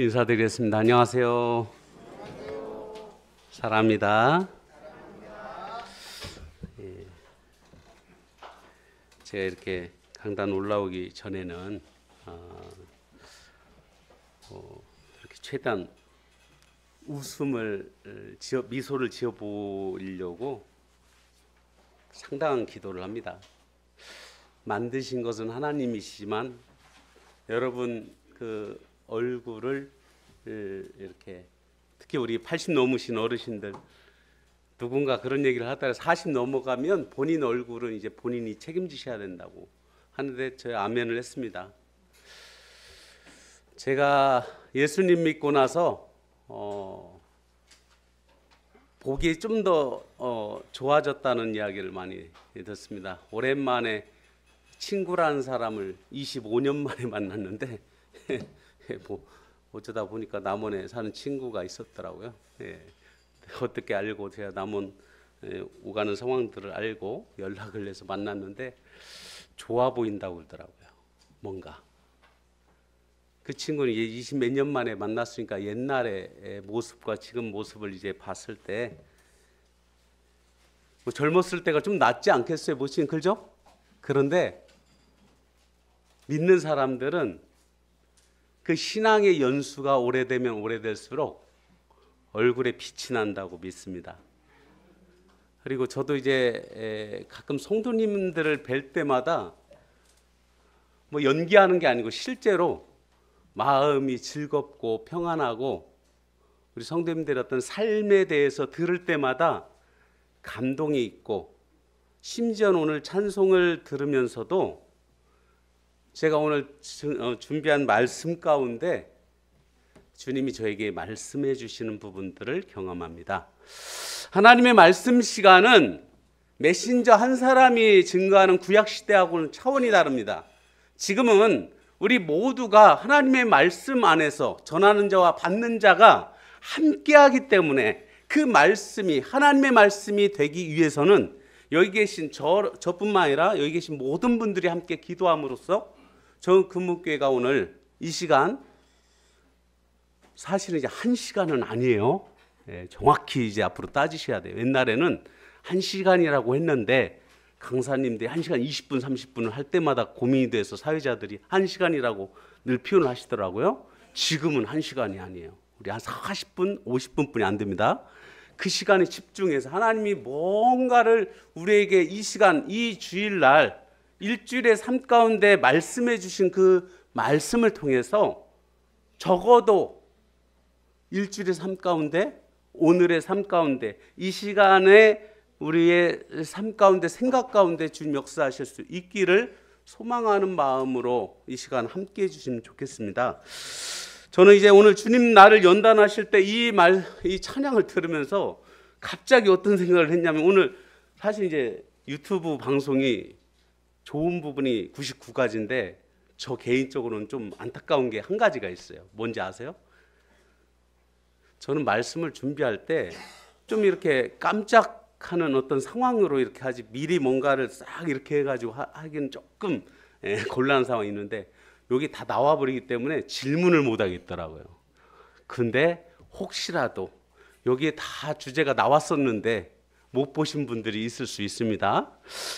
인사드리겠습니다. 안녕하세요. 사랑합니다. 제가 이렇게 강단 올라오기 전에는 이렇게 최대한 웃음을 미소를 지어 보려고 상당한 기도를 합니다. 만드신 것은 하나님이시지만 여러분 그 얼굴을 이렇게 특히 우리 80 넘으신 어르신들 누군가 그런 얘기를 하다가 40 넘어가면 본인 얼굴은 이제 본인이 책임지셔야 된다고 하는데 제가 아멘을 했습니다. 제가 예수님 믿고 나서 보기 좀 더 좋아졌다는 이야기를 많이 듣습니다. 오랜만에 친구라는 사람을 25년 만에 만났는데 뭐 어쩌다 보니까 남원에 사는 친구가 있었더라고요. 어떻게 알고 제가 남원 오가는 상황들을 알고 연락을 해서 만났는데 좋아 보인다고 그러더라고요. 뭔가 그 친구는 이제 20 몇 년 만에 만났으니까 옛날의 모습과 지금 모습을 이제 봤을 때 뭐 젊었을 때가 좀 낫지 않겠어요? 보시긴 그죠? 그런데 믿는 사람들은 그 신앙의 연수가 오래되면 오래될수록 얼굴에 빛이 난다고 믿습니다. 그리고 저도 이제 가끔 성도님들을 뵐 때마다 뭐 연기하는 게 아니고 실제로 마음이 즐겁고 평안하고 우리 성도님들의 어떤 삶에 대해서 들을 때마다 감동이 있고 심지어 오늘 찬송을 들으면서도 제가 오늘 준비한 말씀 가운데 주님이 저에게 말씀해 주시는 부분들을 경험합니다. 하나님의 말씀 시간은 메신저 한 사람이 증거하는 구약 시대하고는 차원이 다릅니다. 지금은 우리 모두가 하나님의 말씀 안에서 전하는 자와 받는 자가 함께하기 때문에 그 말씀이 하나님의 말씀이 되기 위해서는 여기 계신 저뿐만 아니라 여기 계신 모든 분들이 함께 기도함으로써 저 금목교회가 오늘 이 시간 사실은 이제 1시간은 아니에요. 정확히 이제 앞으로 따지셔야 돼요. 옛날에는 1시간이라고 했는데 강사님들이 1시간 20분 30분을 할 때마다 고민이 돼서 사회자들이 1시간이라고 늘 표현을 하시더라고요. 지금은 1시간이 아니에요. 우리 한 40분 50분뿐이 안 됩니다. 그 시간에 집중해서 하나님이 뭔가를 우리에게 이 시간 이 주일날 일주일의 삶 가운데 말씀해 주신 그 말씀을 통해서 적어도 일주일의 삶 가운데 오늘의 삶 가운데 이 시간에 우리의 삶 가운데 생각 가운데 주님 역사하실 수 있기를 소망하는 마음으로 이 시간 함께 해주시면 좋겠습니다. 저는 이제 오늘 주님 나를 연단하실 때 이 찬양을 들으면서 갑자기 어떤 생각을 했냐면 오늘 사실 이제 유튜브 방송이 좋은 부분이 99가지인데 저 개인적으로는 좀 안타까운 게 한 가지가 있어요. 뭔지 아세요? 저는 말씀을 준비할 때 좀 이렇게 깜짝하는 어떤 상황으로 이렇게 하지 미리 뭔가를 싹 이렇게 해가지고 하기는 조금 곤란한 상황이 있는데 여기 다 나와버리기 때문에 질문을 못 하겠더라고요. 근데 혹시라도 여기에 다 주제가 나왔었는데 못 보신 분들이 있을 수 있습니다.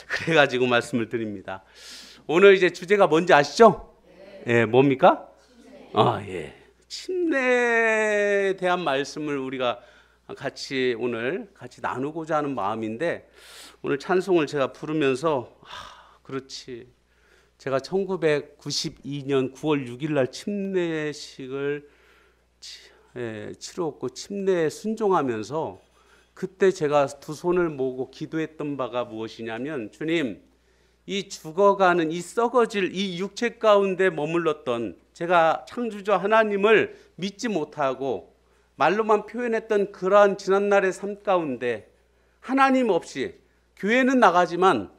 그래가지고 말씀을 드립니다. 오늘 이제 주제가 뭔지 아시죠? 예, 뭡니까? 예. 침례에 대한 말씀을 우리가 오늘 같이 나누고자 하는 마음인데 오늘 찬송을 제가 부르면서 그렇지. 제가 1992년 9월 6일 날 침례식을 치렀고 침례에 순종하면서 그때 제가 두 손을 모으고 기도했던 바가 무엇이냐면 주님 이 죽어가는 이 썩어질 이 육체 가운데 머물렀던 제가 창조주 하나님을 믿지 못하고 말로만 표현했던 그러한 지난날의 삶 가운데 하나님 없이 교회는 나가지만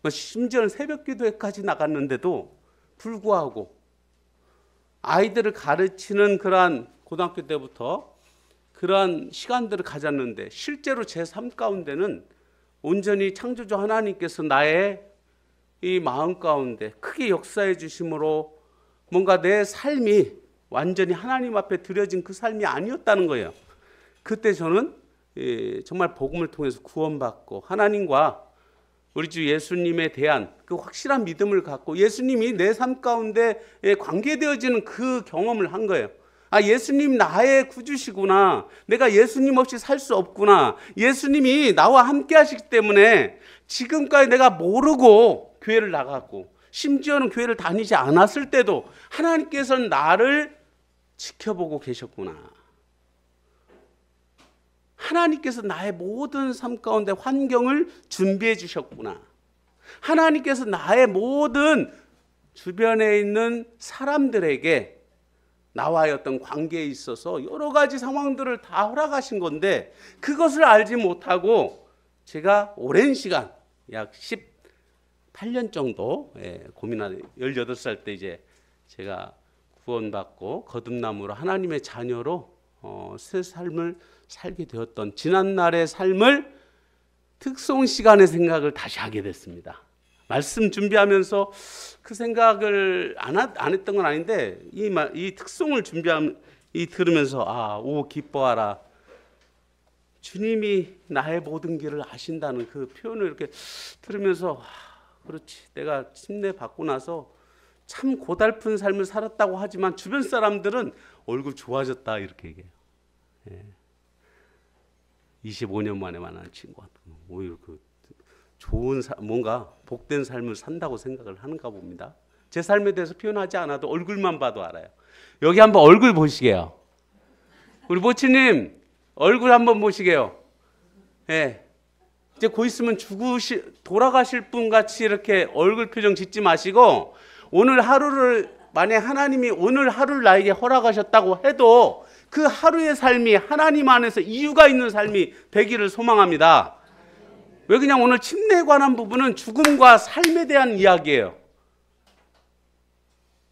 심지어는 새벽 기도회까지 나갔는데도 불구하고 아이들을 가르치는 그러한 고등학교 때부터 그러한 시간들을 가졌는데 실제로 제 삶 가운데는 온전히 창조주 하나님께서 나의 이 마음 가운데 크게 역사해 주심으로 뭔가 내 삶이 완전히 하나님 앞에 드려진 그 삶이 아니었다는 거예요. 그때 저는 정말 복음을 통해서 구원받고 하나님과 우리 주 예수님에 대한 그 확실한 믿음을 갖고 예수님이 내 삶 가운데 관계되어지는 그 경험을 한 거예요. 아, 예수님 나의 구주시구나. 내가 예수님 없이 살 수 없구나. 예수님이 나와 함께 하시기 때문에 지금까지 내가 모르고 교회를 나갔고 심지어는 교회를 다니지 않았을 때도 하나님께서는 나를 지켜보고 계셨구나. 하나님께서 나의 모든 삶 가운데 환경을 준비해 주셨구나. 하나님께서 나의 모든 주변에 있는 사람들에게 나와의 어떤 관계에 있어서 여러 가지 상황들을 다 허락하신 건데 그것을 알지 못하고 제가 오랜 시간 약 18년 정도 고민하는 18살 때 이제 제가 구원받고 거듭남으로 하나님의 자녀로 새 삶을 살게 되었던 지난날의 삶을 특송 시간의 생각을 다시 하게 됐습니다. 말씀 준비하면서 그 생각을 안 했던 건 아닌데 이 특송을 들으면서 오 기뻐하라. 주님이 나의 모든 길을 아신다는 그 표현을 이렇게 들으면서 그렇지. 내가 침례 받고 나서 참 고달픈 삶을 살았다고 하지만 주변 사람들은 얼굴 좋아졌다 이렇게 얘기해요. 25년 만에 만난 친구한테 오히려 그 좋은 뭔가 복된 삶을 산다고 생각을 하는가 봅니다. 제 삶에 대해서 표현하지 않아도 얼굴만 봐도 알아요. 여기 한번 얼굴 보시게요. 우리 모치님 얼굴 한번 보시게요. 이제 곧 있으면 돌아가실 분 같이 이렇게 얼굴 표정 짓지 마시고 오늘 하루를 만약 하나님이 오늘 하루를 나에게 허락하셨다고 해도 그 하루의 삶이 하나님 안에서 이유가 있는 삶이 되기를 소망합니다. 왜 그냥 오늘 침례에 관한 부분은 죽음과 삶에 대한 이야기예요.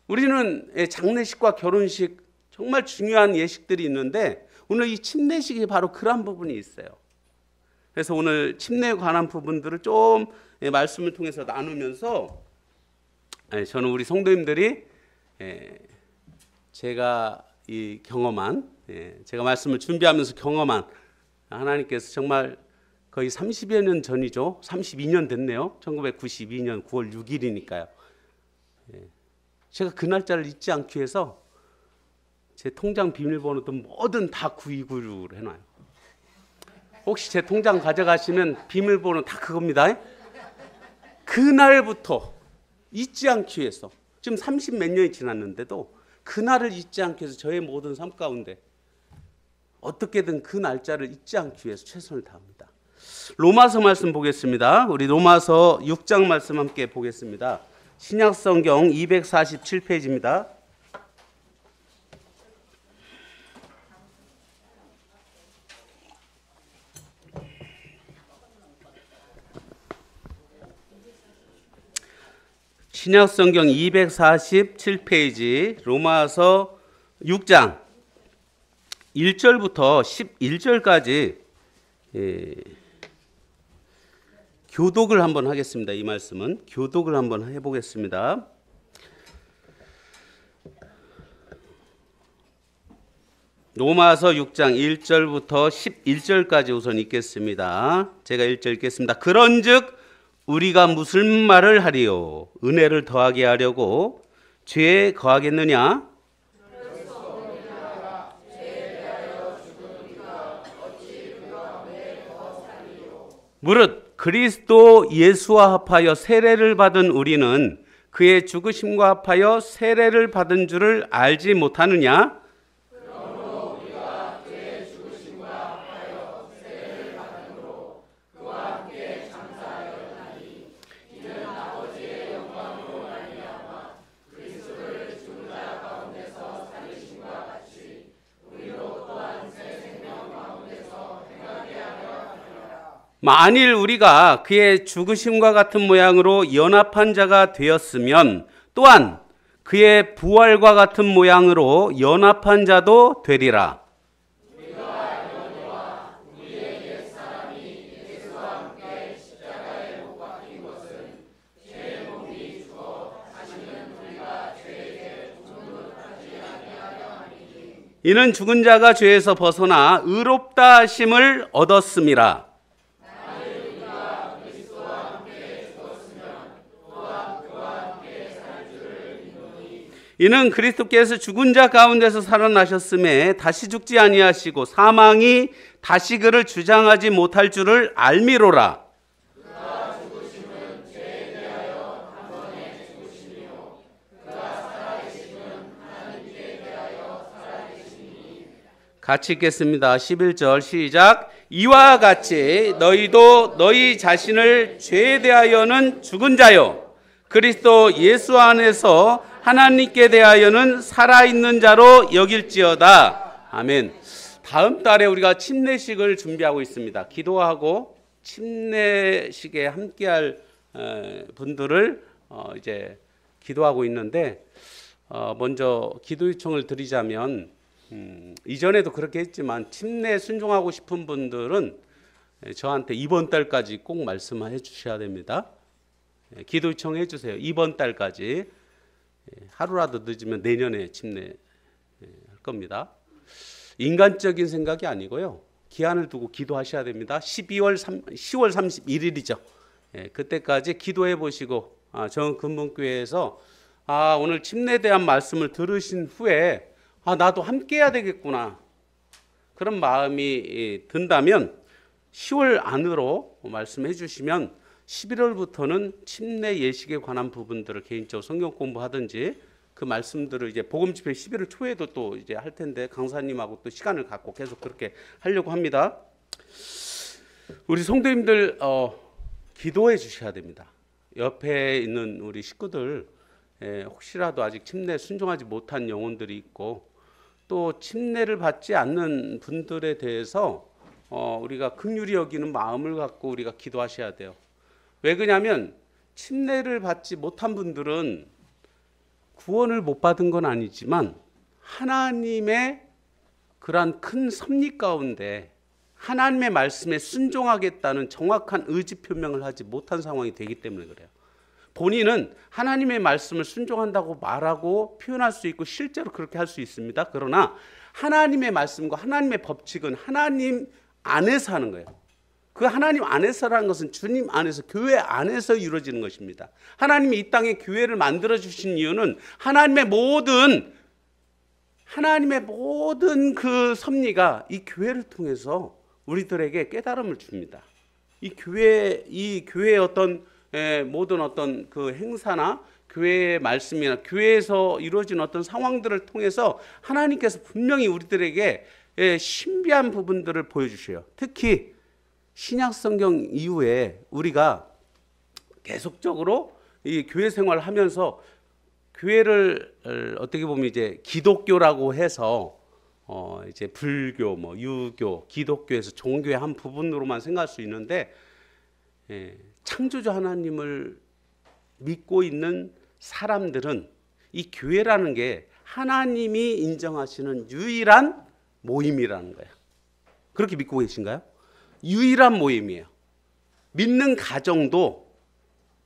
우리는 장례식과 결혼식 정말 중요한 예식들이 있는데 오늘 이 침례식이 바로 그런 부분이 있어요. 그래서 오늘 침례에 관한 부분들을 좀 말씀을 통해서 나누면서 저는 우리 성도님들이 제가 제가 말씀을 준비하면서 경험한 하나님께서 정말 거의 30여 년 전이죠. 32년 됐네요. 1992년 9월 6일이니까요. 제가 그 날짜를 잊지 않기 위해서 제 통장 비밀번호도 뭐든 다 9296으로 해놔요. 혹시 제 통장 가져가시면 비밀번호 다 그겁니다. 그날부터 잊지 않기 위해서 지금 30 몇 년이 지났는데도 그날을 잊지 않기 위해서 저의 모든 삶 가운데 어떻게든 그 날짜를 잊지 않기 위해서 최선을 다합니다. 로마서 말씀 보겠습니다. 우리 로마서 6장 말씀 함께 보겠습니다. 신약성경 247페이지입니다. 신약성경 247페이지 로마서 6장 1절부터 11절까지 교독을 한번 하겠습니다. 이 말씀은 교독을 한번 해보겠습니다. 로마서 6장 1절부터 11절까지 우선 읽겠습니다. 제가 1절 읽겠습니다. 그런즉 우리가 무슨 말을 하리요? 은혜를 더하게 하려고 죄에 거하겠느냐? 무릇 그리스도 예수와 합하여 세례를 받은 우리는 그의 죽으심과 합하여 세례를 받은 줄을 알지 못하느냐? 그러므로 우리가 그의 죽으심과 합하여 세례를 받음으로 그와 함께 장사하였나니 이는 아버지의 영광으로 말미암아 그리스도를 죽은 자 가운데서 살리심과 같이 우리로 또한 새 생명 가운데서 행하게 하려 함이라. 만일 우리가 그의 죽으심과 같은 모양으로 연합한 자가 되었으면 또한 그의 부활과 같은 모양으로 연합한 자도 되리라. 우리가 영혼과 우리의 옛사람이 예수와 함께 십자가에 못 박힌 것은 죄의 몸이 죽어 다시는 우리가 죄에게 죽음을 하지 아니하려 이는 죽은 자가 죄에서 벗어나 의롭다 하심을 얻었음이라. 이는 그리스도께서 죽은 자 가운데서 살아나셨음에 다시 죽지 아니하시고 사망이 다시 그를 주장하지 못할 줄을 알미로라. 같이 읽겠습니다. 11절 시작. 이와 같이 너희도 너희 자신을 죄에 대하여는 죽은 자요 그리스도 예수 안에서 하나님께 대하여는 살아있는 자로 여길지어다. 아멘. 다음 달에 우리가 침례식을 준비하고 있습니다. 기도하고 침례식에 함께할 분들을 이제 기도하고 있는데 먼저 기도 요청을 드리자면 이전에도 그렇게 했지만 침례 순종하고 싶은 분들은 저한테 이번 달까지 꼭 말씀해 주셔야 됩니다. 기도 요청해 주세요. 이번 달까지. 하루라도 늦으면 내년에 침례할 겁니다. 인간적인 생각이 아니고요. 기한을 두고 기도하셔야 됩니다. 10월 31일이죠. 그때까지 기도해 보시고 정금문교회에서 오늘 침례에 대한 말씀을 들으신 후에 나도 함께 해야 되겠구나. 그런 마음이 든다면 10월 안으로 말씀해 주시면 11월부터는 침례 예식에 관한 부분들을 개인적으로 성경 공부하든지 그 말씀들을 이제 복음 집회 11월 초에도 또 이제 할 텐데 강사님하고 또 시간을 갖고 계속 그렇게 하려고 합니다. 우리 성도님들 기도해 주셔야 됩니다. 옆에 있는 우리 식구들 혹시라도 아직 침례 순종하지 못한 영혼들이 있고 또 침례를 받지 않는 분들에 대해서 우리가 긍휼히 여기는 마음을 갖고 우리가 기도하셔야 돼요. 왜 그러냐면 침례를 받지 못한 분들은 구원을 못 받은 건 아니지만 하나님의 그러한 큰 섭리 가운데 하나님의 말씀에 순종하겠다는 정확한 의지 표명을 하지 못한 상황이 되기 때문에 그래요. 본인은 하나님의 말씀을 순종한다고 말하고 표현할 수 있고 실제로 그렇게 할 수 있습니다. 그러나 하나님의 말씀과 하나님의 법칙은 하나님 안에서 하는 거예요. 그 하나님 안에서라는 것은 주님 안에서 교회 안에서 이루어지는 것입니다. 하나님이 이 땅에 교회를 만들어 주신 이유는 하나님의 모든 그 섭리가 이 교회를 통해서 우리들에게 깨달음을 줍니다. 이 교회의 어떤 모든 어떤 그 행사나 교회의 말씀이나 교회에서 이루어진 어떤 상황들을 통해서 하나님께서 분명히 우리들에게 신비한 부분들을 보여주셔요. 특히 신약 성경 이후에 우리가 계속적으로 이 교회 생활을 하면서 교회를 어떻게 보면 이제 기독교라고 해서 이제 불교, 유교, 기독교에서 종교의 한 부분으로만 생각할 수 있는데 창조주 하나님을 믿고 있는 사람들은 이 교회라는 게 하나님이 인정하시는 유일한 모임이라는 거예요. 그렇게 믿고 계신가요? 유일한 모임이에요. 믿는 가정도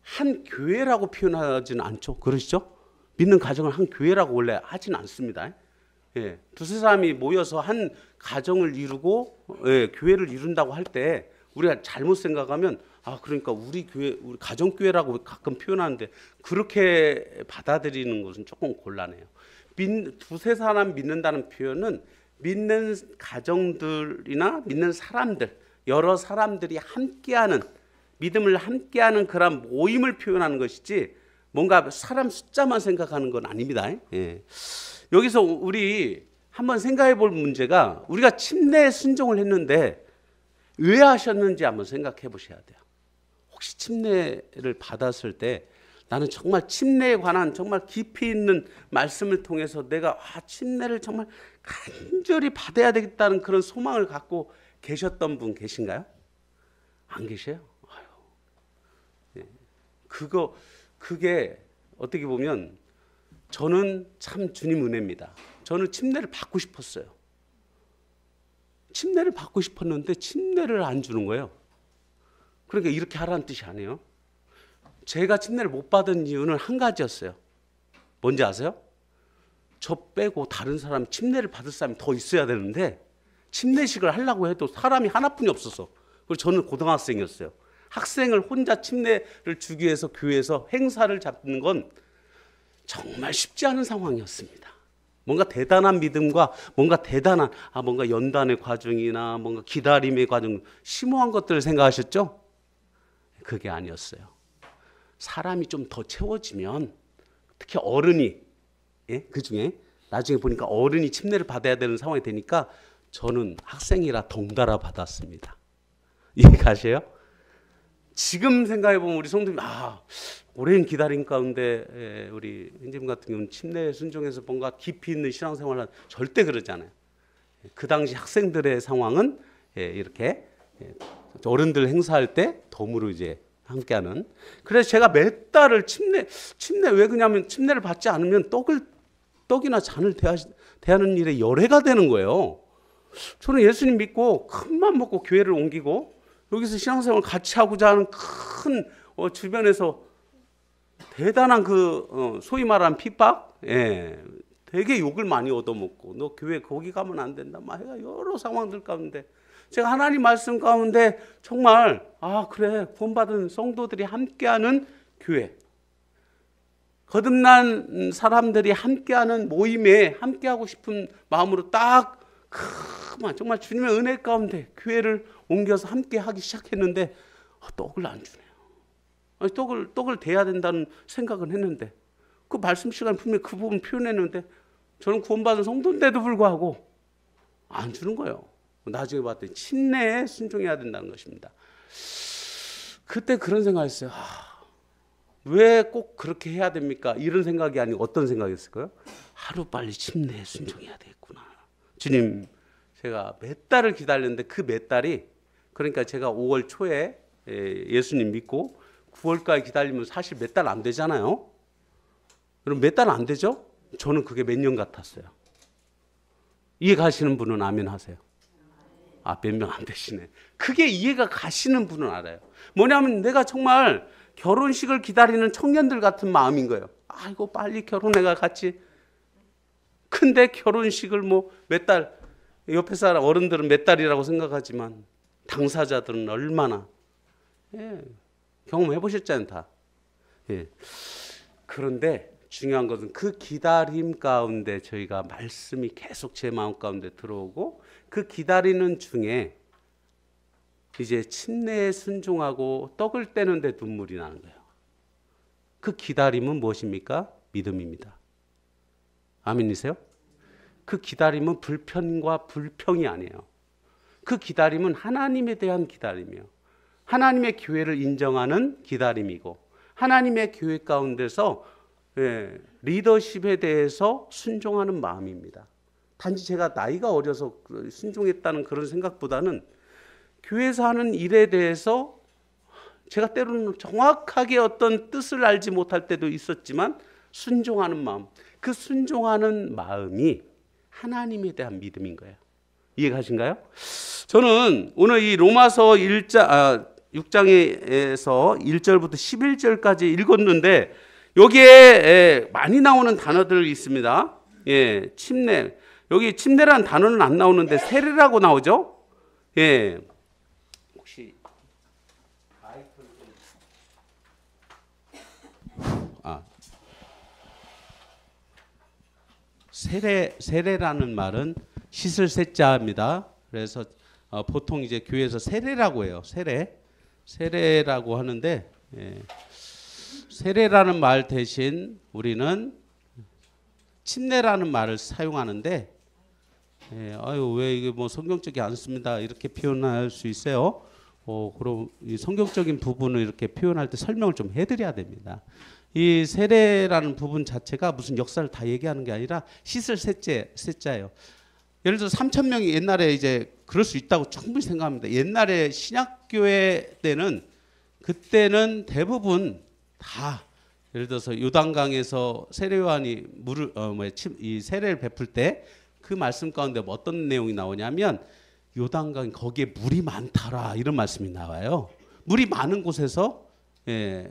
한 교회라고 표현하지는 않죠. 그러시죠? 믿는 가정을 한 교회라고 원래 하지는 않습니다. 두세 사람이 모여서 한 가정을 이루고 교회를 이룬다고 할 때 우리가 잘못 생각하면 그러니까 우리 교회, 우리 가정교회라고 가끔 표현하는데 그렇게 받아들이는 것은 조금 곤란해요. 두세 사람 믿는다는 표현은 믿는 가정들이나 믿는 사람들, 여러 사람들이 함께하는, 믿음을 함께하는 그런 모임을 표현하는 것이지 뭔가 사람 숫자만 생각하는 건 아닙니다. 여기서 우리 한번 생각해 볼 문제가 우리가 침례에 순종을 했는데 왜 하셨는지 한번 생각해 보셔야 돼요. 혹시 침례를 받았을 때 나는 정말 침례에 관한 정말 깊이 있는 말씀을 통해서 내가 침례를 정말 간절히 받아야 되겠다는 그런 소망을 갖고 계셨던 분 계신가요? 안 계세요? 그게 어떻게 보면 저는 참 주님 은혜입니다. 저는 침례를 받고 싶었어요. 침례를 받고 싶었는데 침례를 안 주는 거예요. 그러니까 이렇게 하라는 뜻이 아니에요. 제가 침례를 못 받은 이유는 한 가지였어요. 뭔지 아세요? 저 빼고 다른 사람 침례를 받을 사람이 더 있어야 되는데 침례식을 하려고 해도 사람이 하나뿐이 없어서, 그리고 저는 고등학생이었어요. 학생을 혼자 침례를 주기 위해서 교회에서 행사를 잡는 건 정말 쉽지 않은 상황이었습니다. 뭔가 대단한 믿음과 뭔가 대단한 뭔가 연단의 과정이나 뭔가 기다림의 과정, 심오한 것들을 생각하셨죠? 그게 아니었어요. 사람이 좀 더 채워지면, 특히 어른이, 그중에 나중에 보니까 어른이 침례를 받아야 되는 상황이 되니까 저는 학생이라 덩달아 받았습니다. 이해가세요? 지금 생각해보면 우리 성도님, 오랜 기다림 가운데 우리 형제님 같은 경우는 침례에 순종해서 뭔가 깊이 있는 신앙생활을 절대 그러지 않아요. 그 당시 학생들의 상황은 이렇게 어른들 행사할 때 덤으로 이제 함께하는. 그래서 제가 몇 달을 침례 왜 그러냐면 침례를 받지 않으면 떡이나 잔을 대하는 일에 열애가 되는 거예요. 저는 예수님 믿고 큰맘 먹고 교회를 옮기고 여기서 신앙생활을 같이 하고자 하는 큰 주변에서 대단한 소위 말하는 핍박, 되게 욕을 많이 얻어먹고 너 교회 거기 가면 안 된다 막 해가 여러 상황들 가운데 제가 하나님 말씀 가운데 정말 그래 구원받은 성도들이 함께하는 교회, 거듭난 사람들이 함께하는 모임에 함께하고 싶은 마음으로 딱 정말 주님의 은혜 가운데 교회를 옮겨서 함께하기 시작했는데 떡을 안 주네요. 아니, 떡을 대야 된다는 생각은 했는데 그 말씀 시간 분명히 그 부분 표현했는데 저는 구원받은 성도인데도 불구하고 안 주는 거예요. 나중에 봤더니 침례에 순종해야 된다는 것입니다. 그때 그런 생각했어요. 왜 꼭 그렇게 해야 됩니까? 이런 생각이 아니고 어떤 생각이었을까요? 하루빨리 침례에 순종해야 되겠구나. 주님, 제가 몇 달을 기다렸는데 그 몇 달이, 그러니까 제가 5월 초에 예수님 믿고 9월까지 기다리면 사실 몇 달 안 되잖아요. 그럼 몇 달 안 되죠? 저는 그게 몇 년 같았어요. 이해 가시는 분은 아멘 하세요. 몇 명 안 되시네. 그게 이해가 가시는 분은 알아요. 뭐냐면 내가 정말 결혼식을 기다리는 청년들 같은 마음인 거예요. 아이고 빨리 결혼해가 같이. 근데 결혼식을 몇 달, 옆에 사람 어른들은 몇 달이라고 생각하지만 당사자들은 얼마나 경험해 보셨잖아요 다. 그런데 중요한 것은 그 기다림 가운데 저희가 말씀이 계속 제 마음 가운데 들어오고 그 기다리는 중에 이제 침례에 순종하고 떡을 떼는데 눈물이 나는 거예요. 그 기다림은 무엇입니까? 믿음입니다. 아멘이세요? 그 기다림은 불편과 불평이 아니에요. 그 기다림은 하나님에 대한 기다림이에요. 하나님의 교회를 인정하는 기다림이고 하나님의 교회 가운데서 리더십에 대해서 순종하는 마음입니다. 단지 제가 나이가 어려서 순종했다는 그런 생각보다는 교회에서 하는 일에 대해서 제가 때로는 정확하게 어떤 뜻을 알지 못할 때도 있었지만 순종하는 마음, 그 순종하는 마음이 하나님에 대한 믿음인 거예요. 이해가신가요? 저는 오늘 이 로마서 6장에서 1절부터 11절까지 읽었는데 여기에 많이 나오는 단어들이 있습니다. 침례. 여기 침례라는 단어는 안 나오는데 세례라고 나오죠? 혹시 세례라는 말은 씻을 세자입니다. 그래서 보통 이제 교회에서 세례라고 해요. 세례라고 하는데 세례라는 말 대신 우리는 침례라는 말을 사용하는데 왜 이게 성경적이 않습니다 이렇게 표현할 수 있어요. 그럼 이 성경적인 부분을 이렇게 표현할 때 설명을 좀 해드려야 됩니다. 이 세례라는 부분 자체가 무슨 역사를 다 얘기하는 게 아니라 씻을 세자예요. 예를 들어서 3,000명이 옛날에 이제 그럴 수 있다고 충분히 생각합니다. 옛날에 신약교회 때는 그때는 대부분 다 예를 들어서 요단강에서 세례요한이 이 세례를 베풀 때 그 말씀 가운데 어떤 내용이 나오냐면 요단강 거기에 물이 많더라 이런 말씀이 나와요. 물이 많은 곳에서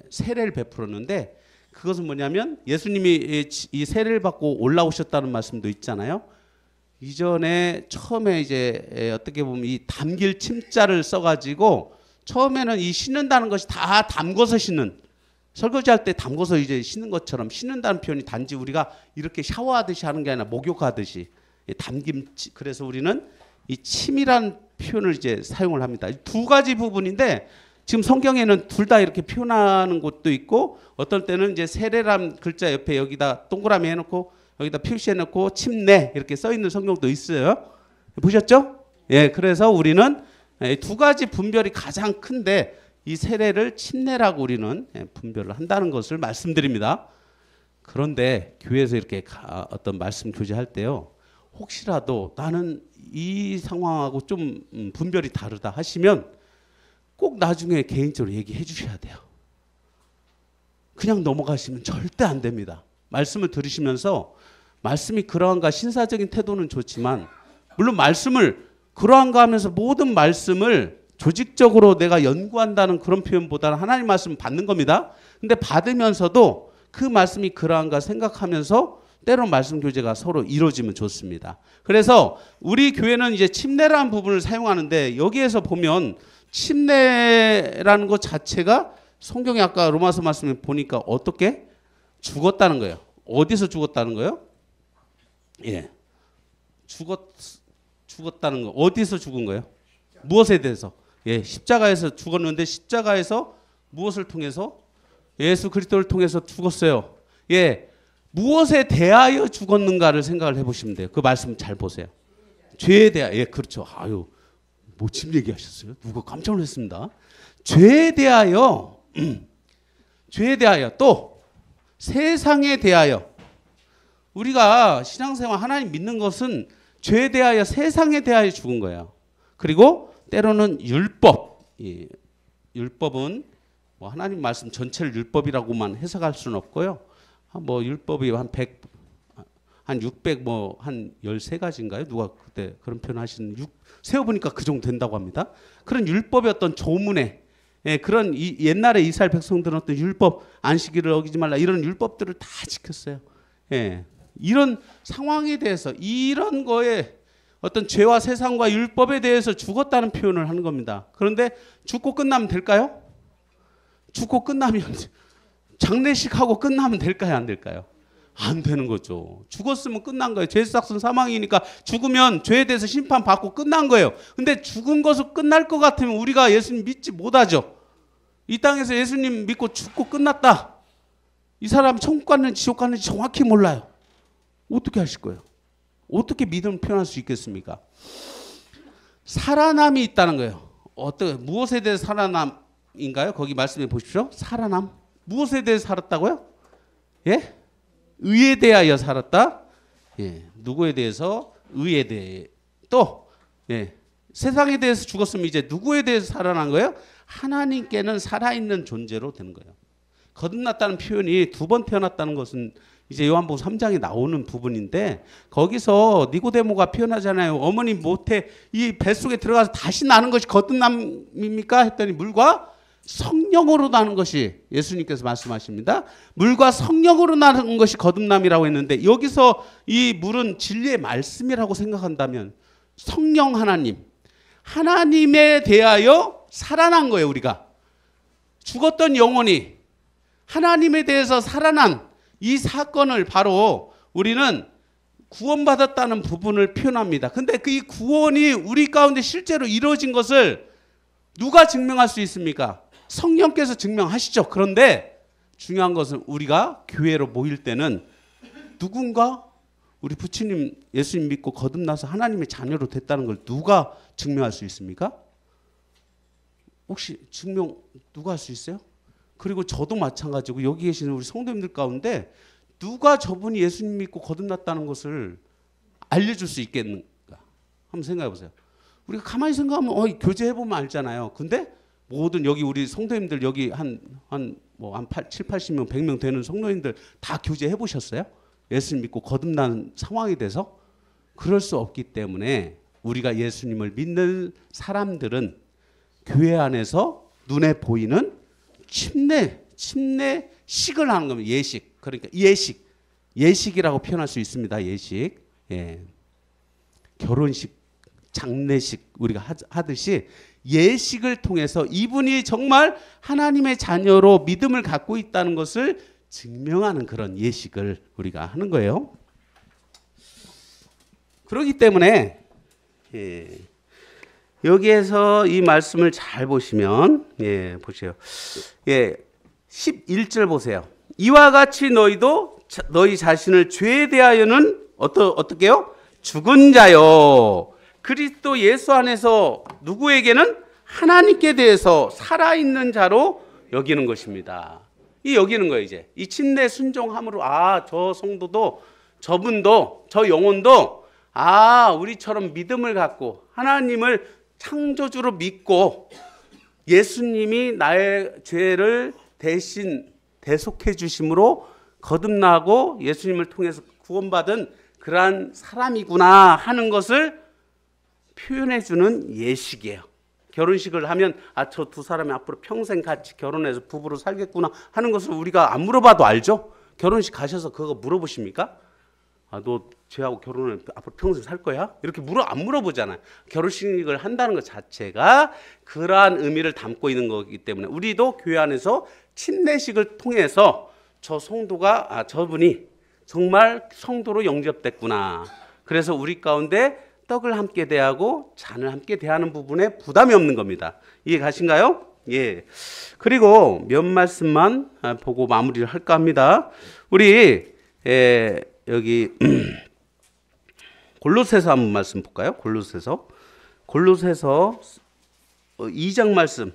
세례를 베풀었는데 그것은 뭐냐면 예수님이 이 세례를 받고 올라오셨다는 말씀도 있잖아요. 이전에 처음에 이제 어떻게 보면 이 담길 침자를 써가지고 처음에는 이 씻는다는 것이 다 담궈서 씻는, 설거지할 때 담궈서 이제 씻는 것처럼 씻는다는 표현이 단지 우리가 이렇게 샤워하듯이 하는 게 아니라 목욕하듯이 담김. 그래서 우리는 이 침이란 표현을 이제 사용을 합니다. 두 가지 부분인데 지금 성경에는 둘 다 이렇게 표현하는 곳도 있고 어떤 때는 이제 세례란 글자 옆에 여기다 동그라미 해놓고 여기다 표시해놓고 침례 이렇게 써 있는 성경도 있어요. 보셨죠? 예, 그래서 우리는 두 가지 분별이 가장 큰데 이 세례를 침례라고 우리는 분별을 한다는 것을 말씀드립니다. 그런데 교회에서 이렇게 어떤 말씀 교제할 때요, 혹시라도 나는 이 상황하고 좀 분별이 다르다 하시면 꼭 나중에 개인적으로 얘기해 주셔야 돼요. 그냥 넘어가시면 절대 안 됩니다. 말씀을 들으시면서 말씀이 그러한가 신사적인 태도는 좋지만, 물론 말씀을 그러한가 하면서 모든 말씀을 조직적으로 내가 연구한다는 그런 표현보다는 하나님 말씀 받는 겁니다. 근데 받으면서도 그 말씀이 그러한가 생각하면서 때로 말씀 교제가 서로 이루어지면 좋습니다. 그래서 우리 교회는 이제 침례라는 부분을 사용하는데 여기에서 보면 침례라는 것 자체가 성경에 아까 로마서 말씀에 보니까 어떻게 죽었다는 거예요. 어디서 죽었다는 거예요? 예, 죽었다는 거. 어디서 죽은 거예요? 무엇에 대해서? 예, 십자가에서 죽었는데 십자가에서 무엇을 통해서? 예수 그리스도를 통해서 죽었어요. 예, 무엇에 대하여 죽었는가를 생각을 해보시면 돼요. 그 말씀 잘 보세요. 죄에 대하여. 예, 그렇죠. 아유, 뭐침 얘기하셨어요? 누가 깜짝 놀랐습니다. 죄에 대하여, 죄에 대하여, 또 세상에 대하여. 우리가 신앙생활 하나님 믿는 것은 죄에 대하여, 세상에 대하여 죽은 거예요. 그리고 때로는 율법. 예, 율법은 뭐 하나님 말씀 전체를 율법이라고만 해석할 수는 없고요. 뭐 율법이 한 100, 한 600, 뭐 한 13가지인가요? 누가 그때 그런 표현 하시는, 세어보니까 그 정도 된다고 합니다. 그런 율법의 어떤 조문에, 예, 그런 옛날에 이스라엘 백성들은 어떤 율법, 안식일을 어기지 말라 이런 율법들을 다 지켰어요. 예, 이런 상황에 대해서, 이런 거에 어떤 죄와 세상과 율법에 대해서 죽었다는 표현을 하는 겁니다. 그런데 죽고 끝나면 될까요? 죽고 끝나면 장례식하고 끝나면 될까요? 안 될까요? 안 되는 거죠. 죽었으면 끝난 거예요. 죄삭은 사망이니까 죽으면 죄에 대해서 심판받고 끝난 거예요. 근데 죽은 것으로 끝날 것 같으면 우리가 예수님 믿지 못하죠. 이 땅에서 예수님 믿고 죽고 끝났다. 이 사람이 천국 갔는지 지옥 갔는지 정확히 몰라요. 어떻게 하실 거예요? 어떻게 믿음을 표현할 수 있겠습니까? 살아남이 있다는 거예요. 무엇에 대해서 살아남인가요? 거기 말씀해 보십시오. 살아남. 무엇에 대해서 살았다고요? 예? 의에 대하여 살았다. 예. 누구에 대해서? 의에 대해. 또 예. 세상에 대해서 죽었으면 이제 누구에 대해서 살아난 거예요? 하나님께는 살아있는 존재로 되는 거예요. 거듭났다는 표현이 두 번 태어났다는 것은 이제 요한복음 3장에 나오는 부분인데, 거기서 니고데모가 표현하잖아요. 어머니 모태 이 뱃속에 들어가서 다시 나는 것이 거듭남입니까? 했더니 물과 성령으로 나는 것이, 예수님께서 말씀하십니다. 물과 성령으로 나는 것이 거듭남이라고 했는데, 여기서 이 물은 진리의 말씀이라고 생각한다면 성령 하나님, 하나님에 대하여 살아난 거예요. 우리가 죽었던 영혼이 하나님에 대해서 살아난 이 사건을 바로 우리는 구원받았다는 부분을 표현합니다. 근데 그 이 구원이 우리 가운데 실제로 이루어진 것을 누가 증명할 수 있습니까? 성령께서 증명하시죠. 그런데 중요한 것은 우리가 교회로 모일 때는 누군가, 우리 부처님 예수님 믿고 거듭나서 하나님의 자녀로 됐다는 걸 누가 증명할 수 있습니까? 혹시 증명 누가 할 수 있어요? 그리고 저도 마찬가지고 여기 계시는 우리 성도님들 가운데 누가 저분이 예수님 믿고 거듭났다는 것을 알려줄 수 있겠는가? 한번 생각해 보세요. 우리가 가만히 생각하면 교제해보면 알잖아요. 근데 모든 여기 우리 성도님들 여기 한 7, 80명, 100명 되는 성도님들 다 교제해 보셨어요? 예수님 믿고 거듭난 상황에 대해서? 그럴 수 없기 때문에 우리가 예수님을 믿는 사람들은 교회 안에서 눈에 보이는 침례 식을 하는 겁니다. 예식. 그러니까 예식. 예식이라고 표현할 수 있습니다. 예식. 예. 결혼식, 장례식 우리가 하듯이 예식을 통해서 이분이 정말 하나님의 자녀로 믿음을 갖고 있다는 것을 증명하는 그런 예식을 우리가 하는 거예요. 그렇기 때문에 여기에서 이 말씀을 잘 보시면 보세요. 11절 보세요. 이와 같이 너희도 너희 자신을 죄에 대하여는 어떻게요? 죽은 자요. 그리스도 예수 안에서 누구에게는 하나님께 대해서 살아있는 자로 여기는 것입니다. 이 여기는 거예요. 이제 이 침례 순종함으로 저 성도도 저분도 저 영혼도 우리처럼 믿음을 갖고 하나님을 창조주로 믿고 예수님이 나의 죄를 대신 대속해 주심으로 거듭나고 예수님을 통해서 구원받은 그러한 사람이구나 하는 것을 표현해 주는 예식이에요. 결혼식을 하면 저 두 사람이 앞으로 평생 같이 결혼해서 부부로 살겠구나 하는 것을 우리가 안 물어봐도 알죠. 결혼식 가셔서 그거 물어보십니까? 너 쟤하고 결혼을 앞으로 평생 살 거야? 이렇게 안 물어보잖아요. 결혼식을 한다는 것 자체가 그러한 의미를 담고 있는 거기 때문에 우리도 교회 안에서 침례식을 통해서 저 성도가 저분이 정말 성도로 영접됐구나. 그래서 우리 가운데 떡을 함께 대하고 잔을 함께 대하는 부분에 부담이 없는 겁니다. 이해 가신가요? 예. 그리고 몇 말씀만 보고 마무리를 할까 합니다. 우리 여기 골로새서 한번 말씀 볼까요? 골로새서 2장 말씀.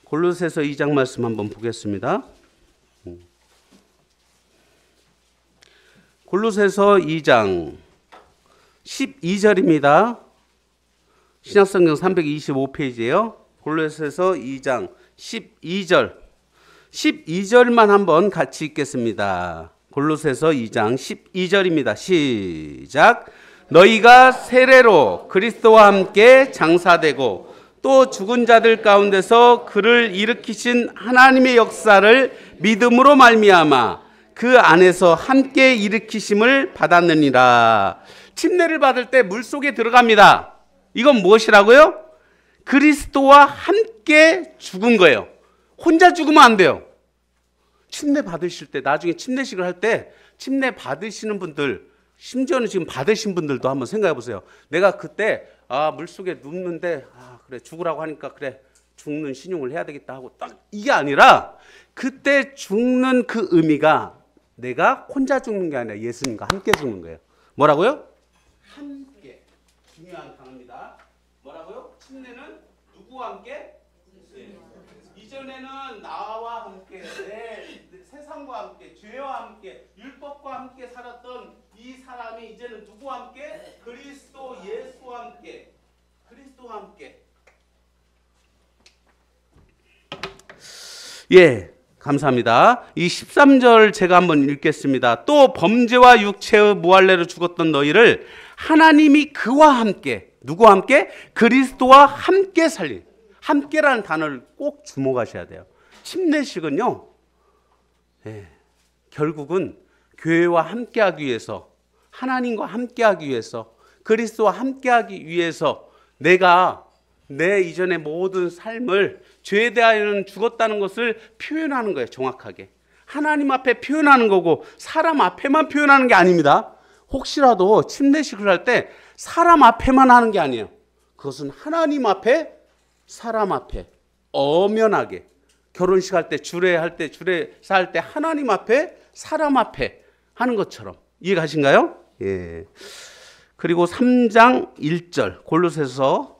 골로새서 2장 말씀 한번 보겠습니다. 골로새서 2장 12절입니다. 신약성경 325페이지예요. 골로새서 2장 12절. 12절만 한번 같이 읽겠습니다. 골로새서 2장 12절입니다. 시작. 너희가 세례로 그리스도와 함께 장사되고 또 죽은 자들 가운데서 그를 일으키신 하나님의 역사를 믿음으로 말미암아 그 안에서 함께 일으키심을 받았느니라. 침례를 받을 때 물속에 들어갑니다. 이건 무엇이라고요? 그리스도와 함께 죽은 거예요. 혼자 죽으면 안 돼요. 침례 받으실 때, 나중에 침례식을 할 때 침례 받으시는 분들, 심지어는 지금 받으신 분들도 한번 생각해 보세요. 내가 그때 물속에 눕는데 그래 죽으라고 하니까 그래 죽는 신용을 해야 되겠다 하고 딱 이게 아니라 그때 죽는 그 의미가 내가 혼자 죽는 게 아니라 예수님과 함께 죽는 거예요. 뭐라고요? 함께. 중요한 단어입니다. 뭐라고요? 침례는 누구와 함께? 이전에는 나와 함께, 세상과 함께, 죄와 함께, 율법과 함께 살았던 이 사람이 이제는 누구와 함께? 그리스도 예수와 함께. 그리스도와 함께. 감사합니다. 이 13절 제가 한번 읽겠습니다. 또 범죄와 육체의 무할례로 죽었던 너희를 하나님이 그와 함께, 누구와 함께? 그리스도와 함께 살린. 함께라는 단어를 꼭 주목하셔야 돼요. 침례식은요, 결국은 교회와 함께하기 위해서, 하나님과 함께하기 위해서, 그리스도와 함께하기 위해서 내가 내 이전의 모든 삶을 죄에 대하여는 죽었다는 것을 표현하는 거예요. 정확하게 하나님 앞에 표현하는 거고 사람 앞에만 표현하는 게 아닙니다. 혹시라도 침례식을 할 때 사람 앞에만 하는 게 아니에요. 그것은 하나님 앞에, 사람 앞에 엄연하게, 결혼식 할 때, 주례할 때, 주례사 할 때 하나님 앞에, 사람 앞에 하는 것처럼. 이해가신가요? 그리고 3장 1절 골로새서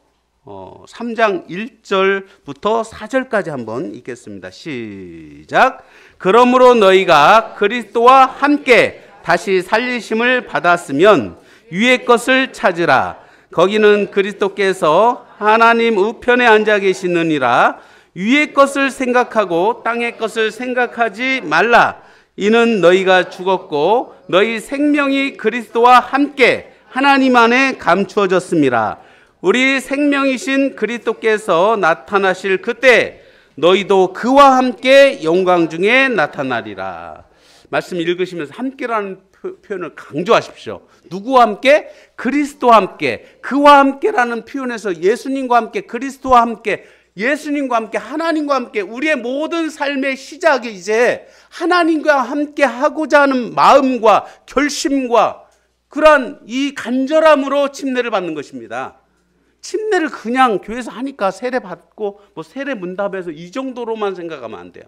3장 1절부터 4절까지 한번 읽겠습니다. 시작. 그러므로 너희가 그리스도와 함께 다시 살리심을 받았으면 위의 것을 찾으라. 거기는 그리스도께서 하나님 우편에 앉아 계시느니라. 위의 것을 생각하고 땅의 것을 생각하지 말라. 이는 너희가 죽었고 너희 생명이 그리스도와 함께 하나님 안에 감추어졌습니다. 우리 생명이신 그리스도께서 나타나실 그때 너희도 그와 함께 영광 중에 나타나리라. 말씀 읽으시면서 함께라는 표현을 강조하십시오. 누구와 함께? 그리스도와 함께. 그와 함께라는 표현에서 예수님과 함께, 그리스도와 함께, 예수님과 함께, 하나님과 함께, 우리의 모든 삶의 시작이 이제 하나님과 함께 하고자 하는 마음과 결심과 그러한 이 간절함으로 침례를 받는 것입니다. 침례를 그냥 교회에서 하니까 세례 받고 뭐 세례 문답해서 이 정도로만 생각하면 안 돼요.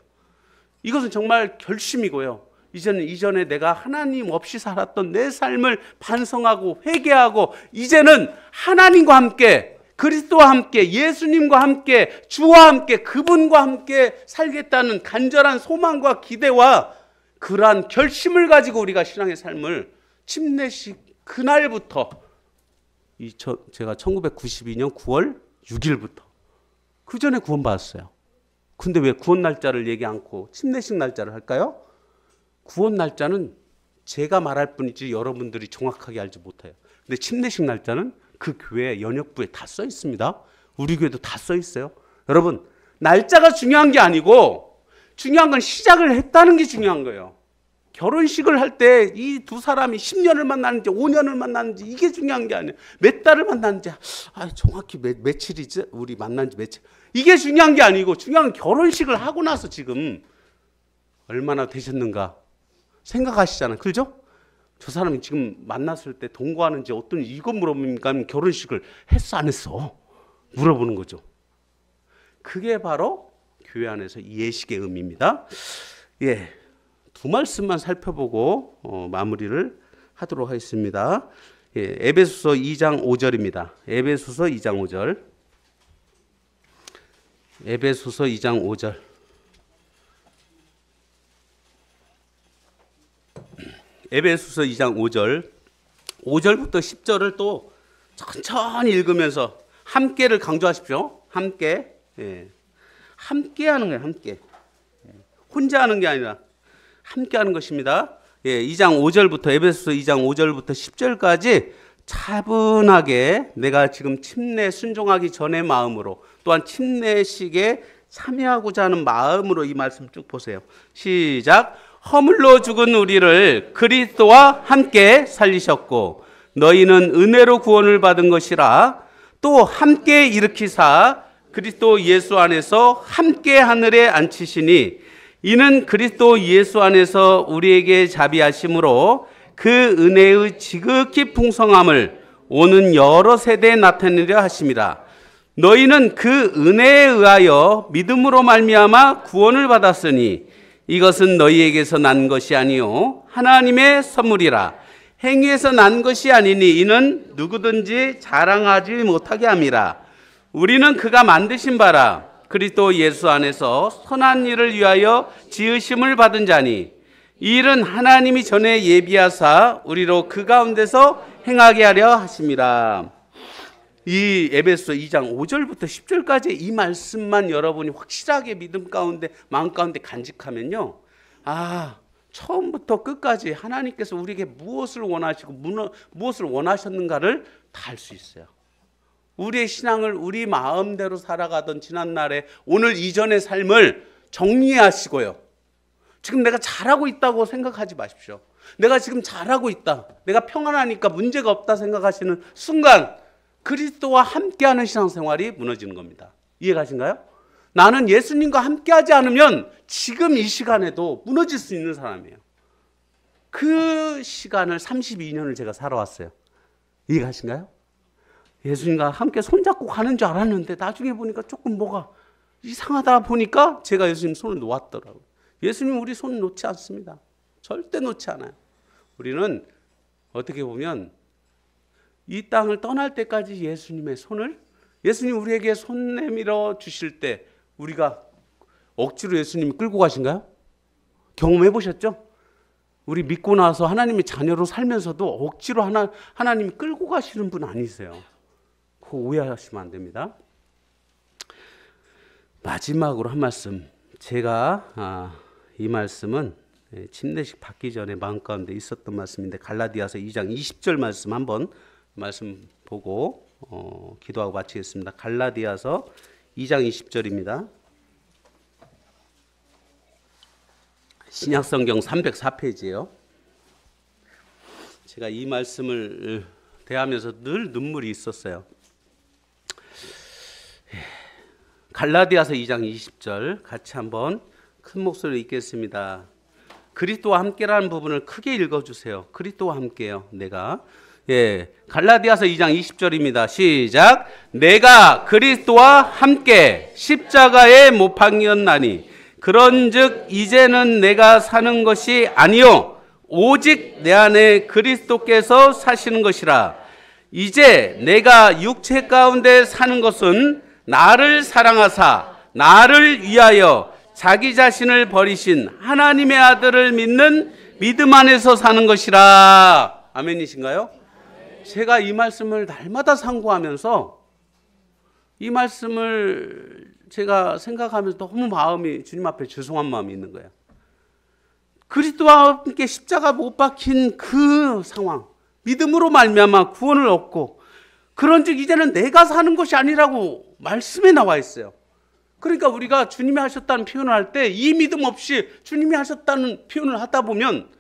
이것은 정말 결심이고요. 이전에 내가 하나님 없이 살았던 내 삶을 반성하고 회개하고 이제는 하나님과 함께, 그리스도와 함께, 예수님과 함께, 주와 함께, 그분과 함께 살겠다는 간절한 소망과 기대와 그러한 결심을 가지고 우리가 신앙의 삶을 침례식 그날부터 제가 1992년 9월 6일부터 그 전에 구원받았어요. 근데 왜 구원 날짜를 얘기 않고 침례식 날짜를 할까요? 구원 날짜는 제가 말할 뿐이지 여러분들이 정확하게 알지 못해요. 근데 침례식 날짜는 그 교회 연역부에 다 써 있습니다. 우리 교회도 다 써 있어요. 여러분, 날짜가 중요한 게 아니고 중요한 건 시작을 했다는 게 중요한 거예요. 결혼식을 할 때 이 두 사람이 10년을 만나는지 5년을 만나는지 이게 중요한 게 아니에요. 몇 달을 만나는지 정확히 며칠이지? 우리 만난 지 며칠. 이게 중요한 게 아니고 중요한 건 결혼식을 하고 나서 지금 얼마나 되셨는가 생각하시잖아요. 그죠? 저 사람이 지금 만났을 때 동거하는지 어떤 이거 물어보니까 결혼식을 했어 안 했어 물어보는 거죠. 그게 바로 교회 안에서 예식의 의미입니다. 예, 두 말씀만 살펴보고 마무리를 하도록 하겠습니다. 예, 에베소서 2장 5절입니다. 에베소서 2장 5절. 에베소서 2장 5절. 에베소서 2장 5절. 5절부터 10절을 또 천천히 읽으면서 함께를 강조하십시오. 함께. 예. 함께 하는 거예요. 함께. 혼자 하는 게 아니라 함께 하는 것입니다. 예, 2장 5절부터 에베소서 2장 5절부터 10절까지 차분하게 내가 지금 침례 순종하기 전의 마음으로 또한 침례식에 참여하고자 하는 마음으로 이 말씀 쭉 보세요. 시작. 허물로 죽은 우리를 그리스도와 함께 살리셨고 너희는 은혜로 구원을 받은 것이라 또 함께 일으키사 그리스도 예수 안에서 함께 하늘에 앉히시니 이는 그리스도 예수 안에서 우리에게 자비하심으로 그 은혜의 지극히 풍성함을 오는 여러 세대에 나타내려 하심이라. 너희는 그 은혜에 의하여 믿음으로 말미암아 구원을 받았으니 이것은 너희에게서 난 것이 아니요 하나님의 선물이라. 행위에서 난 것이 아니니 이는 누구든지 자랑하지 못하게 함이라. 우리는 그가 만드신 바라 그리스도 예수 안에서 선한 일을 위하여 지으심을 받은 자니 이 일은 하나님이 전에 예비하사 우리로 그 가운데서 행하게 하려 하심이라. 이 에베소 2장 5절부터 10절까지 이 말씀만 여러분이 확실하게 믿음 가운데 마음 가운데 간직하면요, 처음부터 끝까지 하나님께서 우리에게 무엇을 원하시고 무엇을 원하셨는가를 다 알 수 있어요. 우리의 신앙을 우리 마음대로 살아가던 지난날에 오늘 이전의 삶을 정리하시고요. 지금 내가 잘하고 있다고 생각하지 마십시오. 내가 지금 잘하고 있다, 내가 평안하니까 문제가 없다 생각하시는 순간 그리스도와 함께하는 신앙생활이 무너지는 겁니다. 이해가신가요? 나는 예수님과 함께하지 않으면 지금 이 시간에도 무너질 수 있는 사람이에요. 그 시간을 32년을 제가 살아왔어요. 이해가신가요? 예수님과 함께 손잡고 가는 줄 알았는데 나중에 보니까 조금 뭐가 이상하다 보니까 제가 예수님 손을 놓았더라고요. 예수님 우리 손 놓지 않습니다. 절대 놓지 않아요. 우리는 어떻게 보면 이 땅을 떠날 때까지 예수님의 손을, 예수님 우리에게 손 내밀어 주실 때 우리가 억지로 예수님이 끌고 가신가요? 경험해 보셨죠? 우리 믿고 나서 하나님의 자녀로 살면서도 억지로 하나님이 끌고 가시는 분 아니세요. 그거 오해하시면 안 됩니다. 마지막으로 한 말씀, 제가 이 말씀은 침례식 받기 전에 마음 가운데 있었던 말씀인데 갈라디아서 2장 20절 말씀 한번 말씀 보고 기도하고 마치겠습니다. 갈라디아서 2장 20절입니다. 신약성경 304페이지예요. 제가 이 말씀을 대하면서 늘 눈물이 있었어요. 갈라디아서 2장 20절 같이 한번 큰 목소리로 읽겠습니다. 그리스도와 함께라는 부분을 크게 읽어주세요. 그리스도와 함께요. 내가 갈라디아서 2장 20절입니다. 시작. 내가 그리스도와 함께 십자가에 못 박혔나니 그런즉 이제는 내가 사는 것이 아니요 오직 내 안에 그리스도께서 사시는 것이라. 이제 내가 육체 가운데 사는 것은 나를 사랑하사 나를 위하여 자기 자신을 버리신 하나님의 아들을 믿는 믿음 안에서 사는 것이라. 아멘이신가요? 제가 이 말씀을 날마다 상고하면서 이 말씀을 제가 생각하면서 너무 마음이 주님 앞에 죄송한 마음이 있는 거예요. 그리스도와 함께 십자가 못 박힌 그 상황, 믿음으로 말미암아 구원을 얻고 그런즉 이제는 내가 사는 것이 아니라고 말씀에 나와 있어요. 그러니까 우리가 주님이 하셨다는 표현을 할 때 이 믿음 없이 주님이 하셨다는 표현을 하다 보면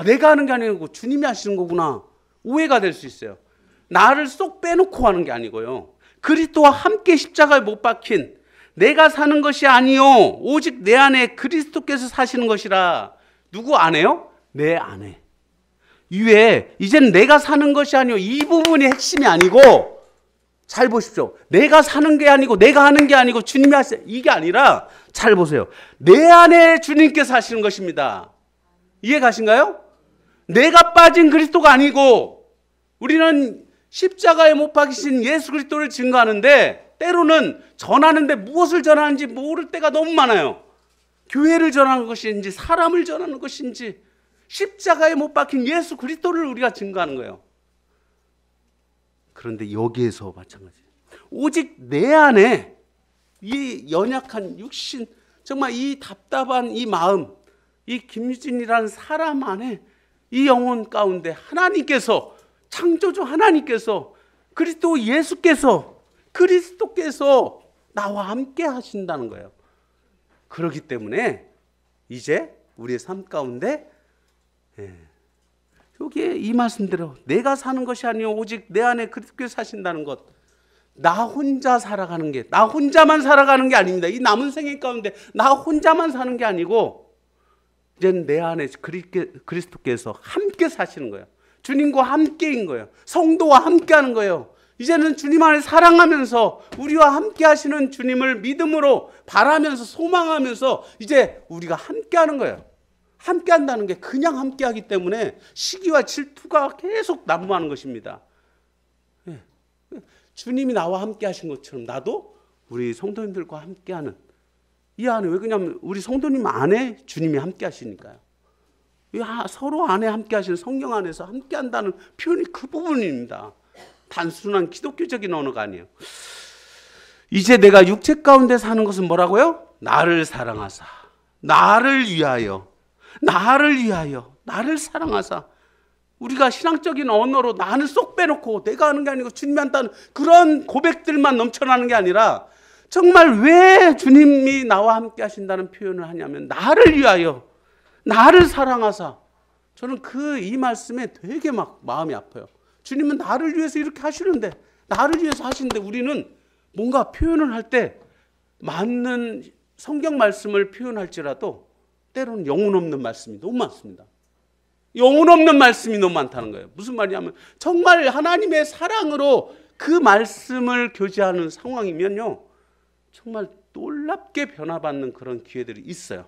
내가 하는 게 아니고 주님이 하시는 거구나 오해가 될 수 있어요. 나를 쏙 빼놓고 하는 게 아니고요. 그리스도와 함께 십자가에 못 박힌 내가 사는 것이 아니요 오직 내 안에 그리스도께서 사시는 것이라. 누구 안에요? 내 안에. 이외에 이제는 내가 사는 것이 아니요 이 부분이 핵심이 아니고 잘 보십시오. 내가 사는 게 아니고 내가 하는 게 아니고 주님이 하세요. 이게 아니라 잘 보세요. 내 안에 주님께서 하시는 것입니다. 이해 가신가요? 내가 빠진 그리스도가 아니고 우리는 십자가에 못 박히신 예수 그리스도를 증거하는데 때로는 전하는데 무엇을 전하는지 모를 때가 너무 많아요. 교회를 전하는 것인지 사람을 전하는 것인지 십자가에 못 박힌 예수 그리스도를 우리가 증거하는 거예요. 그런데 여기에서 마찬가지예요. 오직 내 안에 이 연약한 육신, 정말 이 답답한 이 마음, 이 김유진이라는 사람 안에 이 영혼 가운데 하나님께서, 창조주 하나님께서, 그리스도 예수께서, 그리스도께서 나와 함께 하신다는 거예요. 그렇기 때문에 이제 우리의 삶 가운데 여기에 이 말씀대로 내가 사는 것이 아니요 오직 내 안에 그리스도께서 사신다는 것, 나 혼자 살아가는 게, 나 혼자만 살아가는 게 아닙니다. 이 남은 생애 가운데 나 혼자만 사는 게 아니고 이제는 내 안에 그리스도께서 함께 사시는 거예요. 주님과 함께인 거예요. 성도와 함께하는 거예요. 이제는 주님 안에 사랑하면서 우리와 함께 하시는 주님을 믿음으로 바라면서 소망하면서 이제 우리가 함께하는 거예요. 함께 한다는 게 그냥 함께 하기 때문에 시기와 질투가 계속 난무하는 것입니다. 주님이 나와 함께 하신 것처럼 나도 우리 성도님들과 함께하는 이 안에, 왜 그러냐면 우리 성도님 안에 주님이 함께 하시니까요. 서로 안에 함께 하시는 성령 안에서 함께 한다는 표현이 그 부분입니다. 단순한 기독교적인 언어가 아니에요. 이제 내가 육체 가운데 사는 것은 뭐라고요? 나를 사랑하사 나를 위하여 나를 사랑하사. 우리가 신앙적인 언어로 나는 쏙 빼놓고 내가 하는 게 아니고 주님이 한다는 그런 고백들만 넘쳐나는 게 아니라 정말 왜 주님이 나와 함께 하신다는 표현을 하냐면 나를 위하여 나를 사랑하사. 저는 이 말씀에 되게 막 마음이 아파요. 주님은 나를 위해서 이렇게 하시는데, 나를 위해서 하시는데 우리는 뭔가 표현을 할 때 맞는 성경 말씀을 표현할지라도 때로는 영혼 없는 말씀이 너무 많습니다. 영혼 없는 말씀이 너무 많다는 거예요. 무슨 말이냐면 정말 하나님의 사랑으로 그 말씀을 교제하는 상황이면요, 정말 놀랍게 변화받는 그런 기회들이 있어요.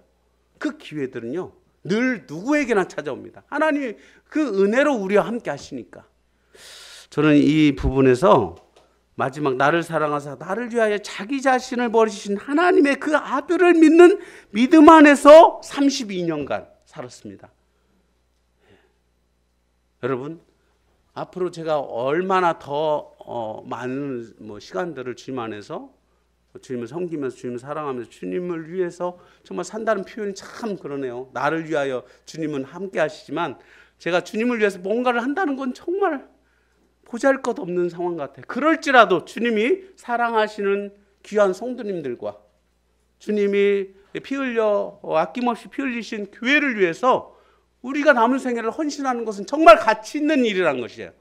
그 기회들은요 늘 누구에게나 찾아옵니다. 하나님이 그 은혜로 우리와 함께 하시니까. 저는 이 부분에서 마지막 나를 사랑하사 나를 위하여 자기 자신을 버리신 하나님의 그 아들을 믿는 믿음 안에서 32년간 살았습니다. 여러분, 앞으로 제가 얼마나 더 많은 시간들을 주님 안에서 주님을 섬기면서 주님을 사랑하면서 주님을 위해서 정말 산다는 표현이 참 그러네요. 나를 위하여 주님은 함께 하시지만 제가 주님을 위해서 뭔가를 한다는 건 정말 보잘것없는 상황 같아요. 그럴지라도 주님이 사랑하시는 귀한 성도님들과 주님이 피 흘려 아낌없이 피 흘리신 교회를 위해서 우리가 남은 생애를 헌신하는 것은 정말 가치 있는 일이라는 것이에요.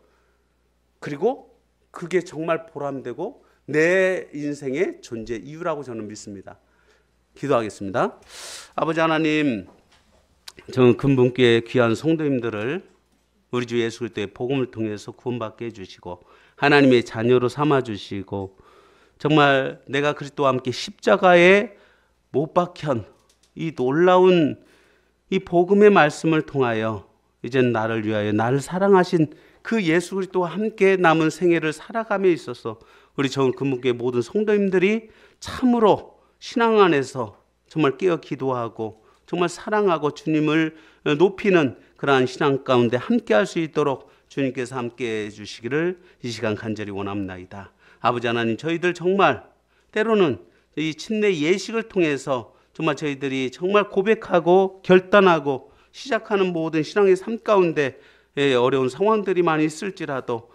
그리고 그게 정말 보람되고 내 인생의 존재 이유라고 저는 믿습니다. 기도하겠습니다. 아버지 하나님, 저는 금분교회 귀한 성도님들을 우리 주 예수 그리스도의 복음을 통해서 구원받게 해주시고 하나님의 자녀로 삼아주시고 정말 내가 그리스도와 함께 십자가에 못 박힌 이 놀라운 이 복음의 말씀을 통하여 이젠 나를 위하여 나를 사랑하신 그 예수 그리스도와 함께 남은 생애를 살아감에 있어서 우리 전 금문교회 모든 성도님들이 참으로 신앙 안에서 정말 깨어 기도하고 정말 사랑하고 주님을 높이는 그러한 신앙 가운데 함께 할 수 있도록 주님께서 함께 해 주시기를 이 시간 간절히 원합니다. 아버지 하나님, 저희들 정말 때로는 이 침례 예식을 통해서 정말 저희들이 정말 고백하고 결단하고 시작하는 모든 신앙의 삶 가운데 어려운 상황들이 많이 있을지라도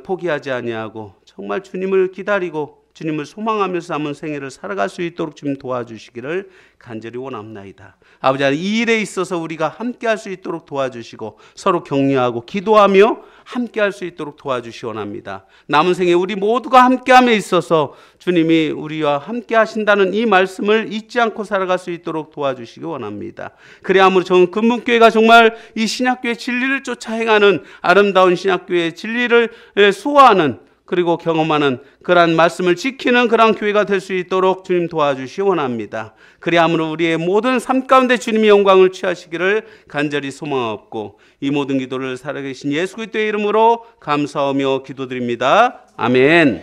포기하지 아니하고 정말 주님을 기다리고 주님을 소망하면서 남은 생애를 살아갈 수 있도록 주님 도와주시기를 간절히 원합니다. 아버지 하나님, 이 일에 있어서 우리가 함께 할 수 있도록 도와주시고 서로 격려하고 기도하며 함께 할 수 있도록 도와주시 원합니다. 남은 생에 우리 모두가 함께함에 있어서 주님이 우리와 함께 하신다는 이 말씀을 잊지 않고 살아갈 수 있도록 도와주시기 원합니다. 그래야므로 저는 금문교회가 정말 이 신약교회 진리를 쫓아 행하는 아름다운 신약교회의 진리를 수호하는 그리고 경험하는 그러한 말씀을 지키는 그러한 교회가 될 수 있도록 주님 도와주시 원합니다. 그리하므로 우리의 모든 삶 가운데 주님의 영광을 취하시기를 간절히 소망하옵고 이 모든 기도를 살아계신 예수 그리스도의 이름으로 감사하며 기도드립니다. 아멘.